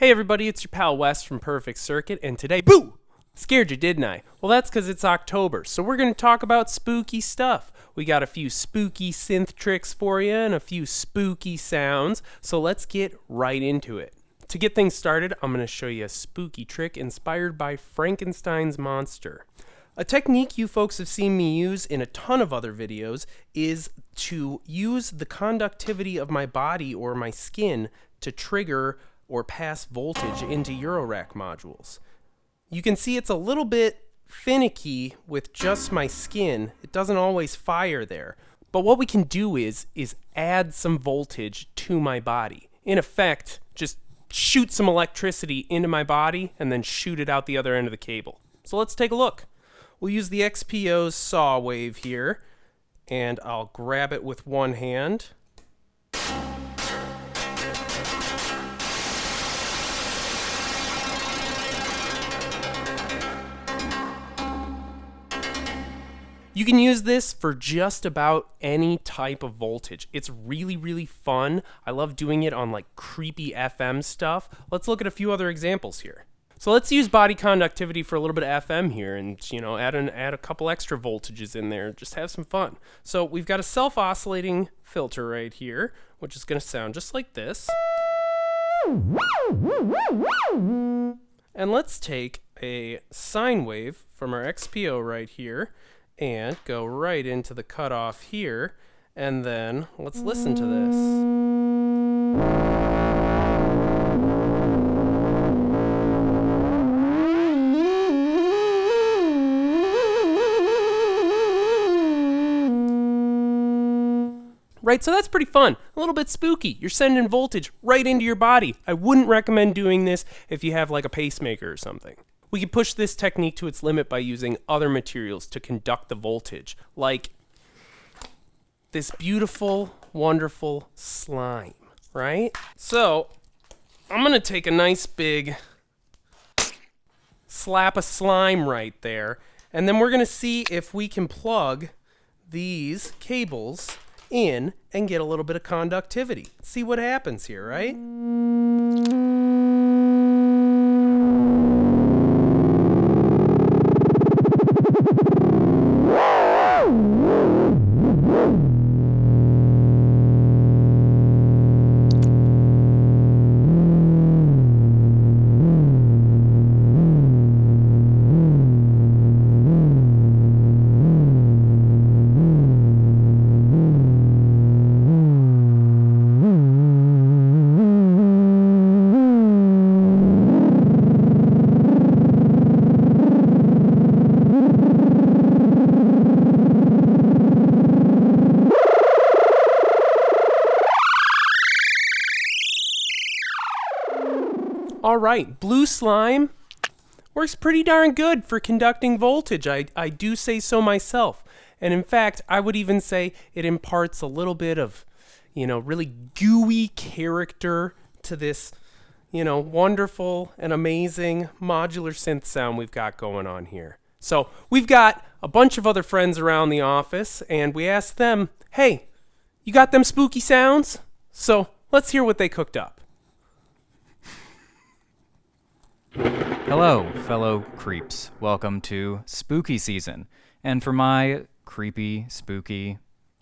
Hey everybody, it's your pal Wes from Perfect Circuit, and today, boo! Scared you, didn't I? Well, that's because it's October, so we're going to talk about spooky stuff. We got a few spooky synth tricks for you and a few spooky sounds, so let's get right into it. To get things started, I'm going to show you a spooky trick inspired by Frankenstein's monster. A technique you folks have seen me use in a ton of other videos is to use the conductivity of my body or my skin to trigger or pass voltage into Eurorack modules. You can see it's a little bit finicky with just my skin. It doesn't always fire there. But what we can do is add some voltage to my body. In effect, just shoot some electricity into my body and then shoot it out the other end of the cable. So let's take a look. We'll use the XPO's saw wave here, and I'll grab it with one hand. You can use this for just about any type of voltage. It's really, really fun. I love doing it on like creepy FM stuff. Let's look at a few other examples here. So let's use body conductivity for a little bit of FM here and, add a couple extra voltages in there. Just have some fun. So we've got a self-oscillating filter right here, which is going to sound just like this. And let's take a sine wave from our XPO right here and go right into the cutoff here, and then let's listen to this. Right, so that's pretty fun. A little bit spooky. You're sending voltage right into your body. I wouldn't recommend doing this if you have like a pacemaker or something. We can push this technique to its limit by using other materials to conduct the voltage, like this beautiful, wonderful slime, right? So I'm going to take a nice big slap of slime right there, and then we're going to see if we can plug these cables in and get a little bit of conductivity. See what happens here, right? All right, blue slime works pretty darn good for conducting voltage. I do say so myself. And in fact, I would even say it imparts a little bit of, really gooey character to this, wonderful and amazing modular synth sound we've got going on here. So we've got a bunch of other friends around the office, and we asked them, hey, you got them spooky sounds? So let's hear what they cooked up. Hello, fellow creeps. Welcome to spooky season. And for my creepy, spooky,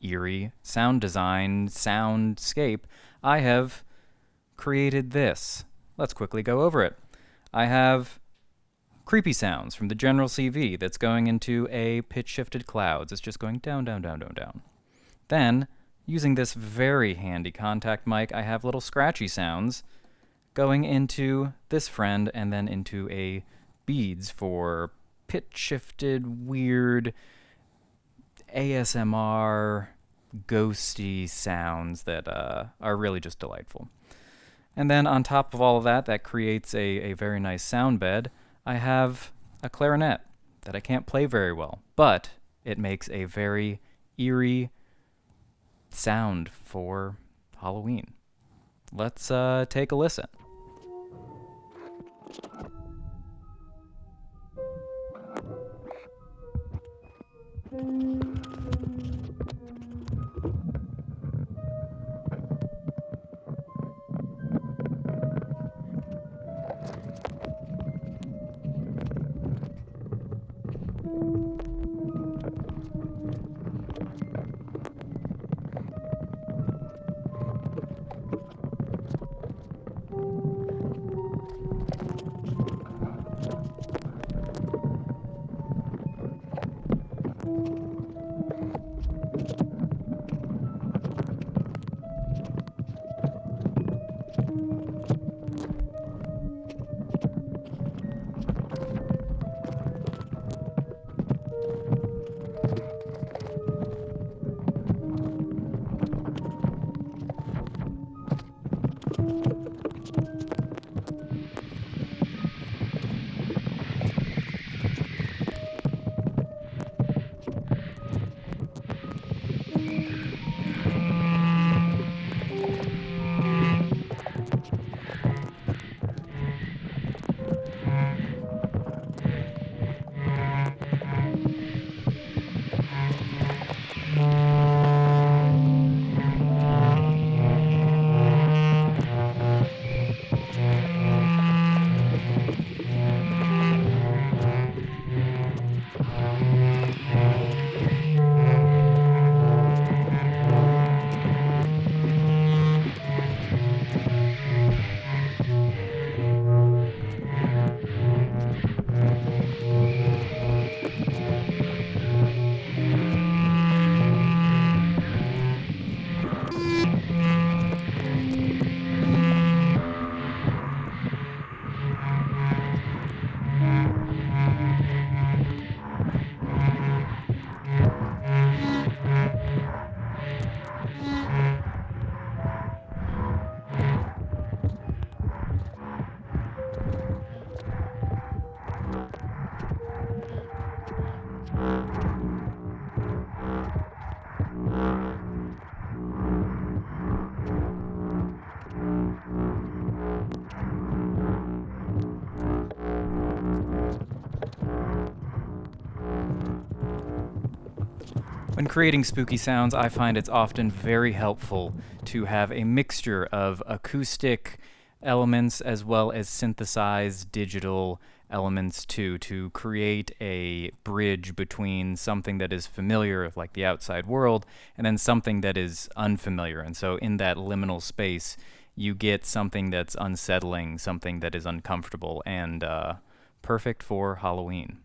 eerie sound design, soundscape, I have created this. Let's quickly go over it. I have creepy sounds from the general CV that's going into a pitch-shifted clouds. It's just going down, down, down, down, down. Then, using this very handy contact mic, I have little scratchy sounds going into this friend and then into a beads for pitch-shifted, weird ASMR, ghosty sounds that are really just delightful. And then on top of all of that, that creates a very nice sound bed. I have a clarinet that I can't play very well, but it makes a very eerie sound for Halloween. Let's take a listen. When creating spooky sounds, I find it's often very helpful to have a mixture of acoustic elements as well as synthesized digital elements too, to create a bridge between something that is familiar, like the outside world, and then something that is unfamiliar. And so in that liminal space, you get something that's unsettling, something that is uncomfortable, and perfect for Halloween.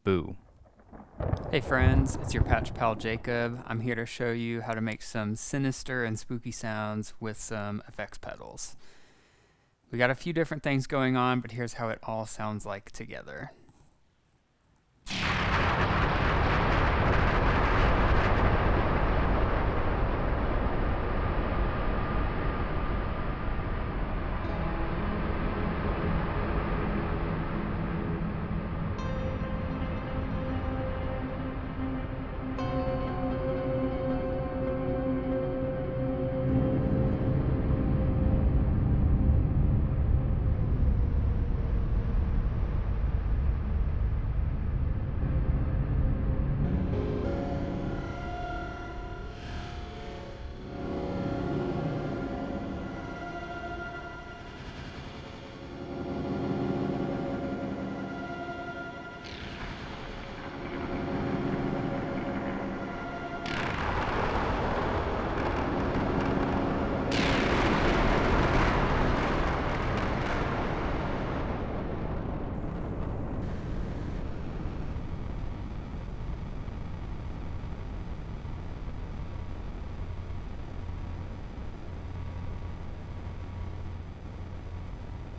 Boo. Hey friends, it's your patch pal Jacob. I'm here to show you how to make some sinister and spooky sounds with some effects pedals. We got a few different things going on, but here's how it all sounds like together.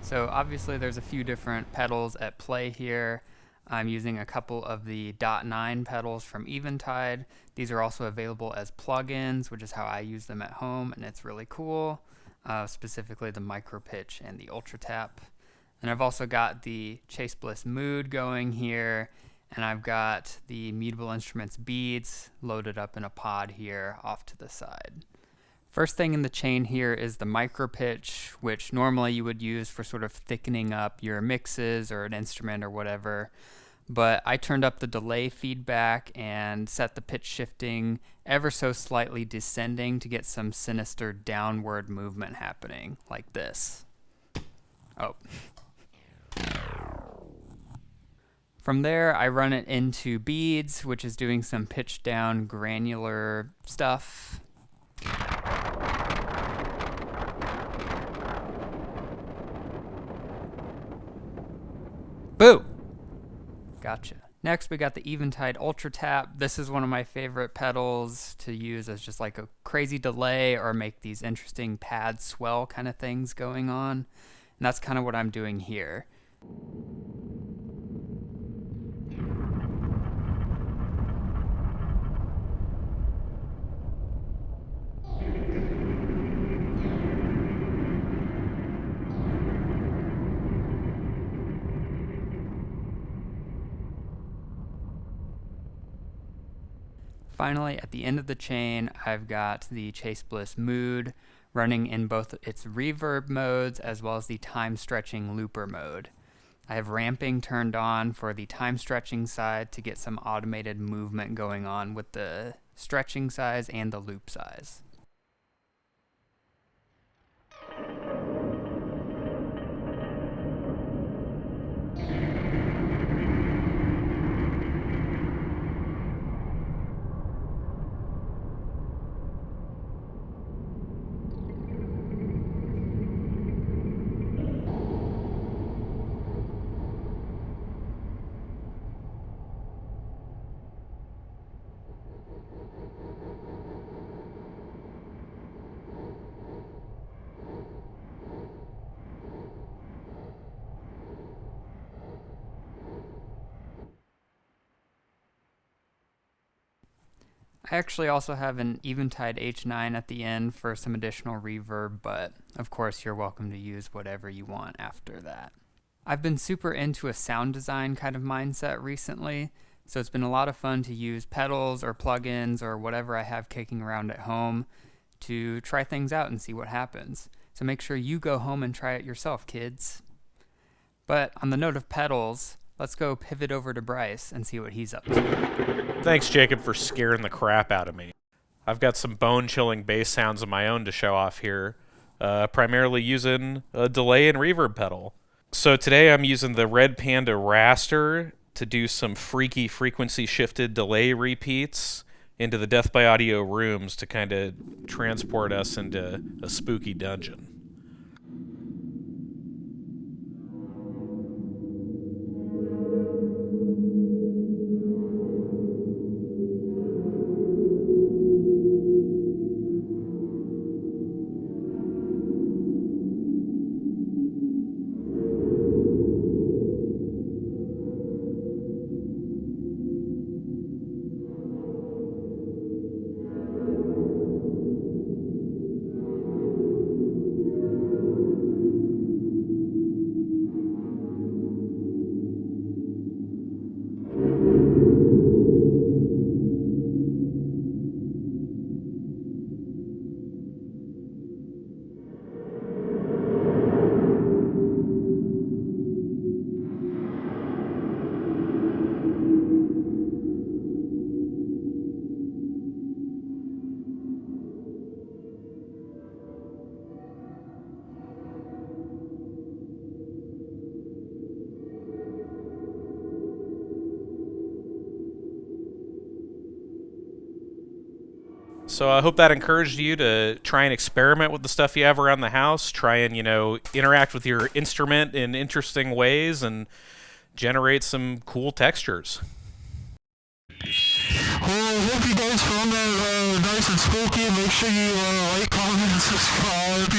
So obviously there's a few different pedals at play here. I'm using a couple of the .9 pedals from Eventide. These are also available as plugins, which is how I use them at home, and it's really cool, specifically the micro pitch and the ultra tap. And I've also got the Chase Bliss Mood going here, and I've got the Mutable Instruments beads loaded up in a pod here off to the side. First thing in the chain here is the micro pitch, which normally you would use for sort of thickening up your mixes or an instrument or whatever. But I turned up the delay feedback and set the pitch shifting ever so slightly descending to get some sinister downward movement happening, like this. Oh. From there, I run it into beads, which is doing some pitch down granular stuff. Boo! Gotcha. Next, we got the Eventide Ultra Tap. This is one of my favorite pedals to use as just like a crazy delay or make these interesting pad swell kind of things going on. And that's kind of what I'm doing here. Finally, at the end of the chain, I've got the Chase Bliss Mood running in both its reverb modes as well as the time stretching looper mode. I have ramping turned on for the time stretching side to get some automated movement going on with the stretching size and the loop size. I actually also have an Eventide H9 at the end for some additional reverb, but of course you're welcome to use whatever you want after that. I've been super into a sound design kind of mindset recently, so it's been a lot of fun to use pedals or plugins or whatever I have kicking around at home to try things out and see what happens. So make sure you go home and try it yourself, kids. But on the note of pedals, let's go pivot over to Bryce and see what he's up to. Thanks, Jacob, for scaring the crap out of me. I've got some bone-chilling bass sounds of my own to show off here, primarily using a delay and reverb pedal. So today I'm using the Red Panda Raster to do some freaky frequency-shifted delay repeats into the Death by Audio rooms to kind of transport us into a spooky dungeon. So I hope that encouraged you to try and experiment with the stuff you have around the house, try and, interact with your instrument in interesting ways and generate some cool textures. Well, I hope you guys found that nice and spooky. Make sure you like, comment, and subscribe.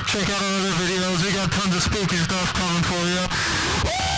Check out our other videos. We got tons of spooky stuff coming for you.